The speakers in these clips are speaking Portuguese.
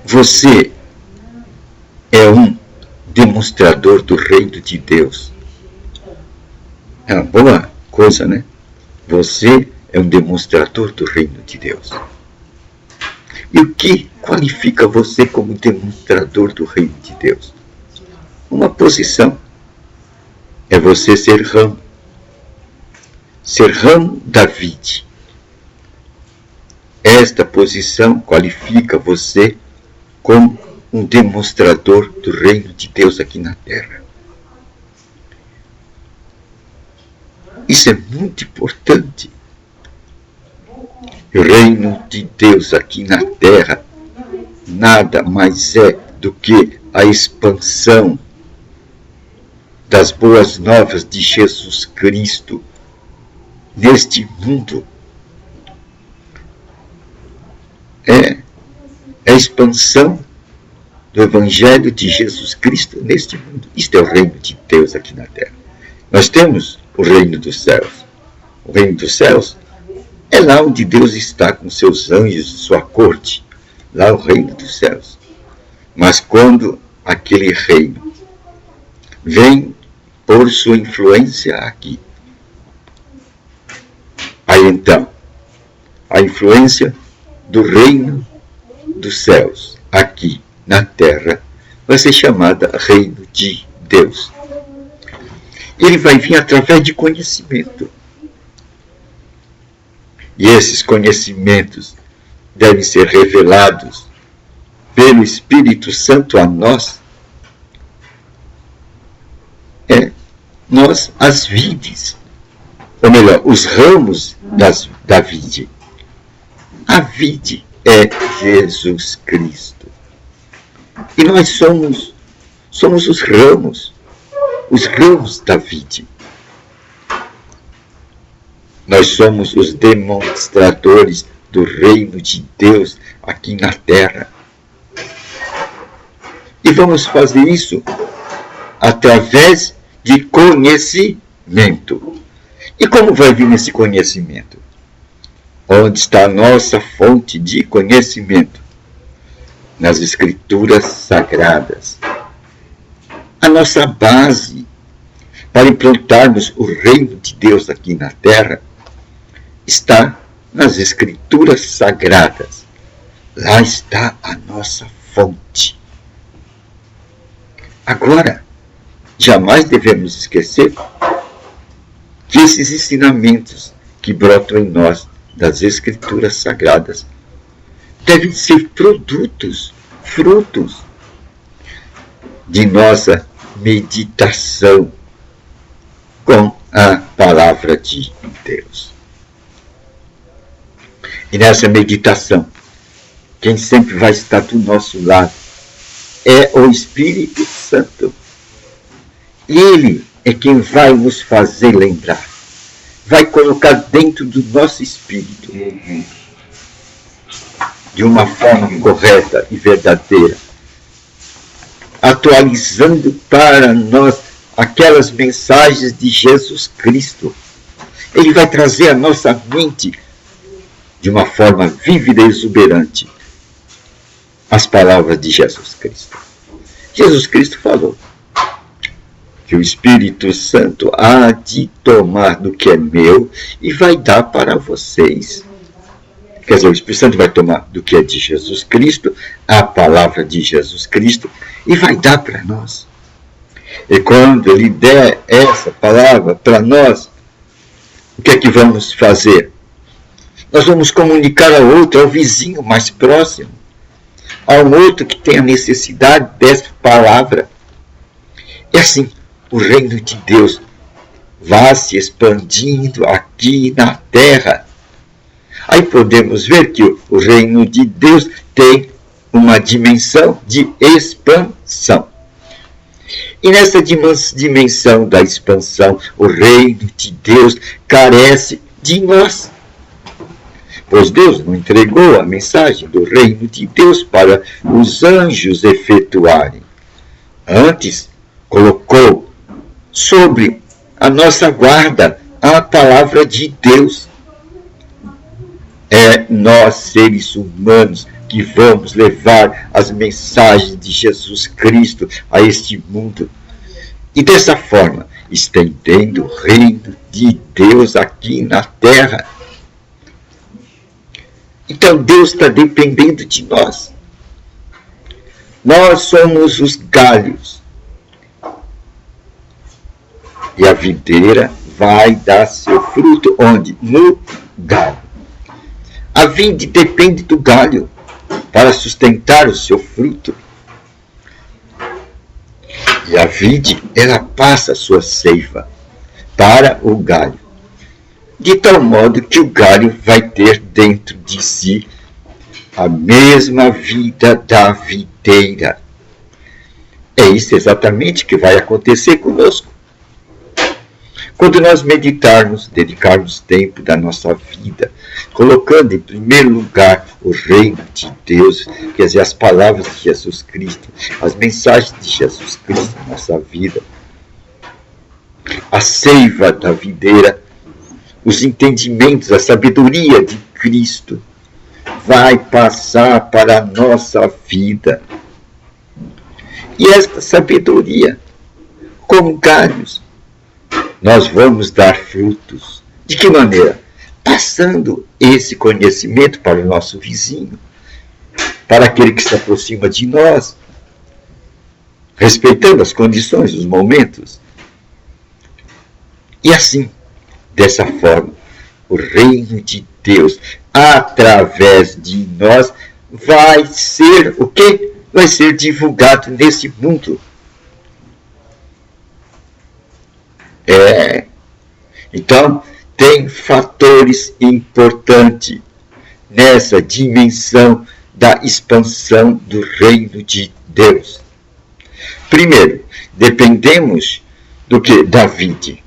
Você é um demonstrador do reino de Deus. É uma boa coisa, né? Você é um demonstrador do reino de Deus. E o que qualifica você como demonstrador do reino de Deus? Uma posição. É você ser ramo. Ser ramo da vide. Esta posição qualifica você como um demonstrador do reino de Deus aqui na terra. Isso é muito importante. O reino de Deus aqui na terra nada mais é do que a expansão das boas novas de Jesus Cristo neste mundo. É a expansão do Evangelho de Jesus Cristo neste mundo. Isto é o reino de Deus aqui na terra. Nós temos o reino dos céus. O reino dos céus é lá onde Deus está com seus anjos e sua corte. Lá é o reino dos céus. Mas quando aquele reino vem por sua influência aqui, aí então, a influência do reino dos céus aqui na terra vai ser chamada reino de Deus. Ele vai vir através de conhecimento. E esses conhecimentos devem ser revelados pelo Espírito Santo a nós. Nós, as vides, ou melhor, os ramos da vide. A vide é Jesus Cristo. E nós somos os ramos da vide. Nós somos os demonstradores do reino de Deus aqui na terra. E vamos fazer isso através de conhecimento. E como vai vir esse conhecimento? Onde está a nossa fonte de conhecimento? Nas Escrituras Sagradas. A nossa base para implantarmos o reino de Deus aqui na terra está nas Escrituras Sagradas. Lá está a nossa fonte. Agora, jamais devemos esquecer que esses ensinamentos que brotam em nós das Escrituras Sagradas devem ser frutos de nossa meditação com a palavra de Deus. E nessa meditação, quem sempre vai estar do nosso lado é o Espírito Santo. Ele é quem vai nos fazer lembrar, vai colocar dentro do nosso espírito, de uma forma correta e verdadeira, atualizando para nós aquelas mensagens de Jesus Cristo. Ele vai trazer à nossa mente, de uma forma vívida e exuberante, as palavras de Jesus Cristo. Jesus Cristo falou que o Espírito Santo há de tomar do que é meu e vai dar para vocês. Quer dizer, o Espírito Santo vai tomar do que é de Jesus Cristo, a palavra de Jesus Cristo, e vai dar para nós. E quando Ele der essa palavra para nós, o que é que vamos fazer? Nós vamos comunicar ao outro, ao vizinho mais próximo, ao outro que tem a necessidade dessa palavra. E assim, o reino de Deus vai se expandindo aqui na terra. Aí podemos ver que o reino de Deus tem uma dimensão de expansão. E nessa dimensão da expansão, o reino de Deus carece de nós. Pois Deus não entregou a mensagem do reino de Deus para os anjos efetuarem. Antes, colocou sobre a nossa guarda a palavra de Deus. É nós, seres humanos, que vamos levar as mensagens de Jesus Cristo a este mundo. E dessa forma, estendendo o reino de Deus aqui na terra. Então Deus está dependendo de nós. Nós somos os galhos. E a videira vai dar seu fruto onde? No galho. A vide depende do galho para sustentar o seu fruto. E a vide, ela passa a sua seiva para o galho. De tal modo que o galho vai ter dentro de si a mesma vida da videira. É isso exatamente que vai acontecer conosco. Quando nós meditarmos, dedicarmos tempo da nossa vida, colocando em primeiro lugar o reino de Deus, quer dizer, as palavras de Jesus Cristo, as mensagens de Jesus Cristo na nossa vida, a seiva da videira, os entendimentos, a sabedoria de Cristo, vai passar para a nossa vida. E esta sabedoria, como galhos, nós vamos dar frutos. De que maneira? Passando esse conhecimento para o nosso vizinho, para aquele que se aproxima de nós, respeitando as condições, os momentos. E assim, dessa forma, o reino de Deus, através de nós, vai ser o quê? Vai ser divulgado nesse mundo. Então, tem fatores importantes nessa dimensão da expansão do reino de Deus. Primeiro, dependemos do que? Da vide.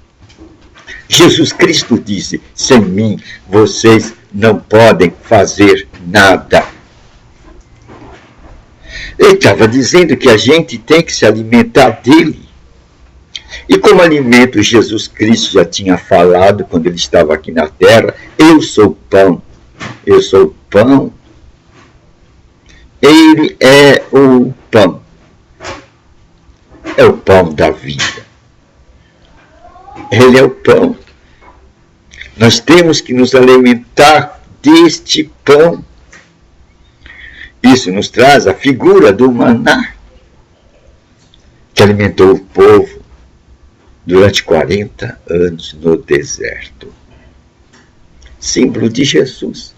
Jesus Cristo disse: sem mim vocês não podem fazer nada. Ele estava dizendo que a gente tem que se alimentar dele. E como alimento, Jesus Cristo já tinha falado quando ele estava aqui na terra: eu sou pão, eu sou pão. Ele é o pão. É o pão da vida. Ele é o pão. Nós temos que nos alimentar deste pão. Isso nos traz a figura do maná, que alimentou o povo durante 40 anos no deserto. Símbolo de Jesus.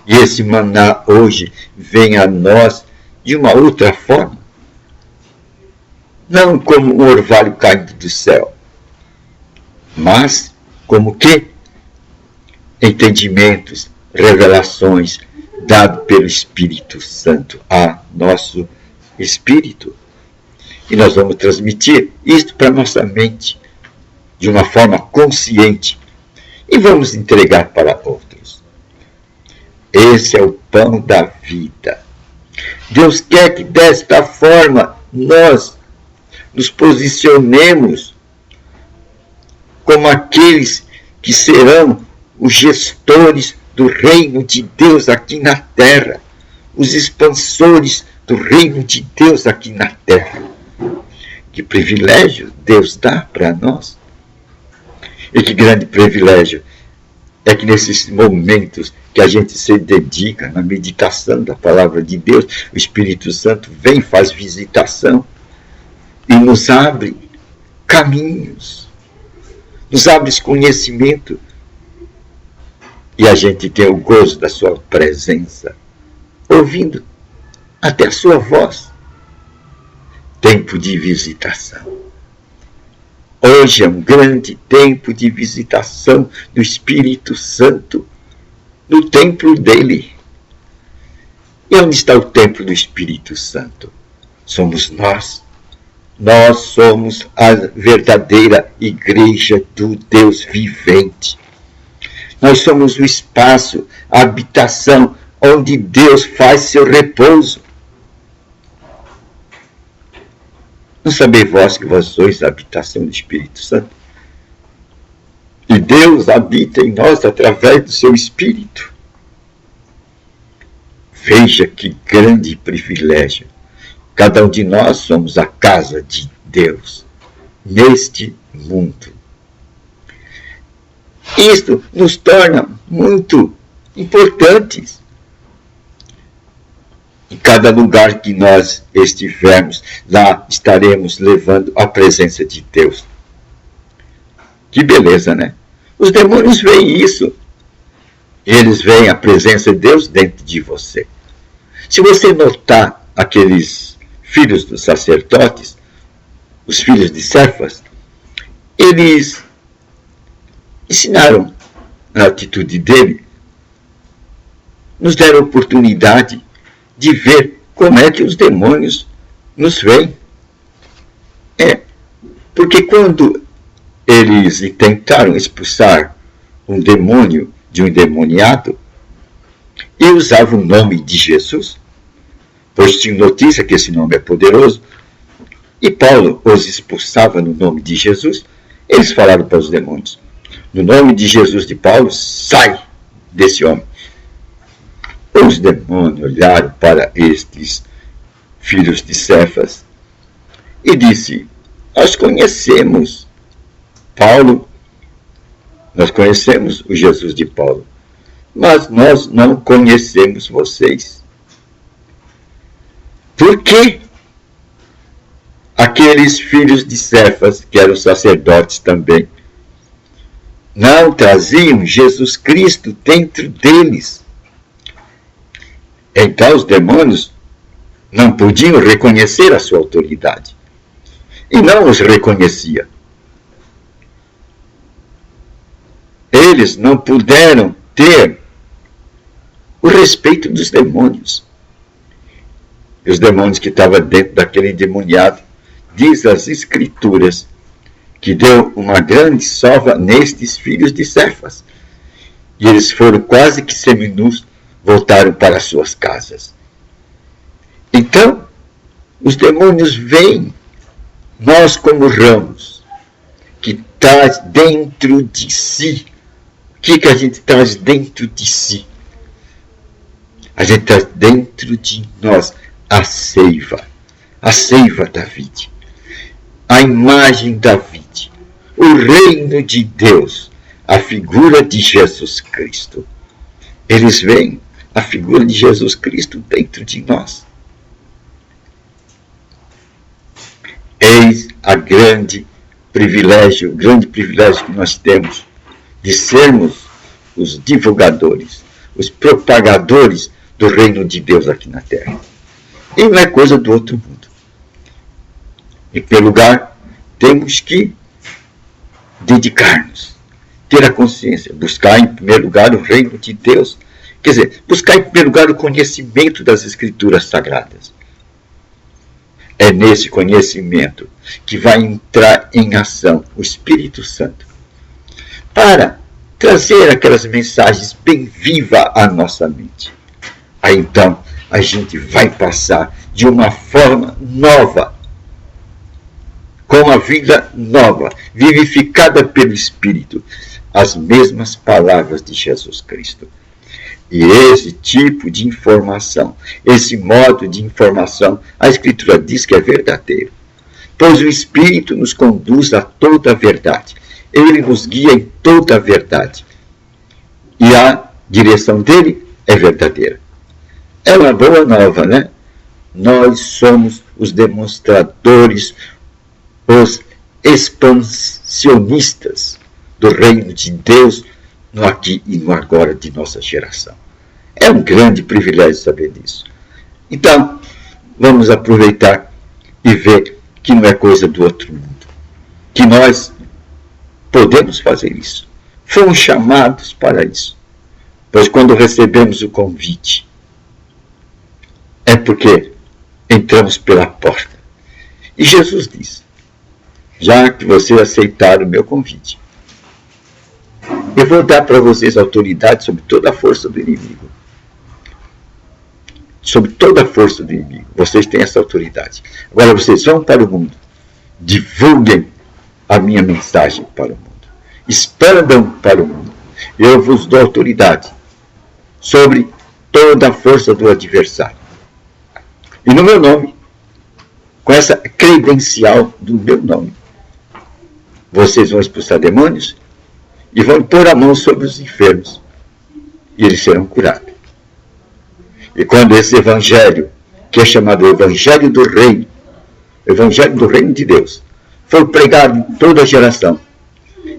E esse maná hoje vem a nós de uma outra forma. Não como um orvalho caindo do céu, mas como que? Entendimentos, revelações, dado pelo Espírito Santo a nosso espírito. E nós vamos transmitir isto para a nossa mente de uma forma consciente e vamos entregar para outros. Esse é o pão da vida. Deus quer que desta forma nós nos posicionemos como aqueles que serão os gestores do reino de Deus aqui na terra, os expansores do reino de Deus aqui na terra. Que privilégio Deus dá para nós. E que grande privilégio é que nesses momentos que a gente se dedica na meditação da palavra de Deus, o Espírito Santo vem, faz visitação e nos abre caminhos, nos abre conhecimento, e a gente tem o gozo da sua presença, ouvindo até a sua voz. Tempo de visitação. Hoje é um grande tempo de visitação do Espírito Santo no templo dele. E onde está o templo do Espírito Santo? Somos nós. Nós somos a verdadeira igreja do Deus vivente. Nós somos o espaço, a habitação onde Deus faz seu repouso. Não sabeis vós que vós sois a habitação do Espírito Santo? E Deus habita em nós através do seu Espírito. Veja que grande privilégio. Cada um de nós somos a casa de Deus neste mundo. Isto nos torna muito importantes. Em cada lugar que nós estivermos, lá estaremos levando a presença de Deus. Que beleza, né? Os demônios veem isso. Eles veem a presença de Deus dentro de você. Se você notar aqueles filhos dos sacerdotes, os filhos de Cefas, eles ensinaram a atitude dele, nos deram oportunidade de ver como é que os demônios nos veem. Porque quando eles tentaram expulsar um demônio de um endemoniado, e usavam o nome de Jesus, pois tinham notícia que esse nome é poderoso, e Paulo os expulsava no nome de Jesus, eles falaram para os demônios: no nome de Jesus de Paulo, sai desse homem. Os demônios olharam para estes filhos de Cefas e disse: nós conhecemos Paulo, nós conhecemos o Jesus de Paulo, mas nós não conhecemos vocês. Por que aqueles filhos de Cefas, que eram sacerdotes também, não traziam Jesus Cristo dentro deles? Então os demônios não podiam reconhecer a sua autoridade. E não os reconhecia. Eles não puderam ter o respeito dos demônios. E os demônios que estavam dentro daquele endemoniado, diz as Escrituras, que deu uma grande sova nestes filhos de Cefas. E eles foram quase que seminus, voltaram para suas casas. Então, os demônios veem nós como ramos, que traz dentro de si. O que a gente traz dentro de si? A gente traz dentro de nós a seiva da vida, a imagem da vida, o reino de Deus, a figura de Jesus Cristo. Eles veem a figura de Jesus Cristo dentro de nós. Eis o grande privilégio que nós temos de sermos os divulgadores, os propagadores do reino de Deus aqui na terra. E não é coisa do outro mundo. Em primeiro lugar, temos que dedicar-nos, ter a consciência, buscar em primeiro lugar o reino de Deus. Quer dizer, buscar em primeiro lugar o conhecimento das Escrituras Sagradas. É nesse conhecimento que vai entrar em ação o Espírito Santo para trazer aquelas mensagens bem vivas à nossa mente. Aí então a gente vai passar de uma forma nova, com uma vida nova, vivificada pelo Espírito, as mesmas palavras de Jesus Cristo. E esse tipo de informação, esse modo de informação, a Escritura diz que é verdadeiro. Pois o Espírito nos conduz a toda a verdade. Ele nos guia em toda a verdade. E a direção dele é verdadeira. É uma boa nova, né? Nós somos os demonstradores, os expansionistas do reino de Deus no aqui e no agora de nossa geração. É um grande privilégio saber disso. Então, vamos aproveitar e ver que não é coisa do outro mundo. Que nós podemos fazer isso. Fomos chamados para isso. Pois quando recebemos o convite, é porque entramos pela porta. E Jesus diz: já que vocês aceitaram o meu convite, eu vou dar para vocês autoridade sobre toda a força do inimigo. Sobre toda a força do inimigo. Vocês têm essa autoridade. Agora vocês vão para o mundo. Divulguem a minha mensagem para o mundo. Expandam para o mundo. Eu vos dou autoridade sobre toda a força do adversário. E no meu nome, com essa credencial do meu nome, vocês vão expulsar demônios e vão pôr a mão sobre os enfermos e eles serão curados. E quando esse evangelho, que é chamado Evangelho do Reino, Evangelho do Reino de Deus, for pregado em toda geração,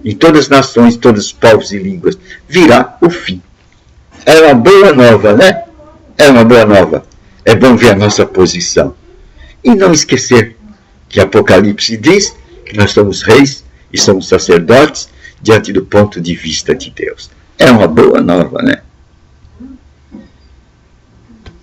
em todas as nações, todos os povos e línguas, virá o fim. É uma boa nova, né? É uma boa nova. É bom ver a nossa posição. E não esquecer que Apocalipse diz que nós somos reis e somos sacerdotes diante do ponto de vista de Deus. É uma boa nova, né?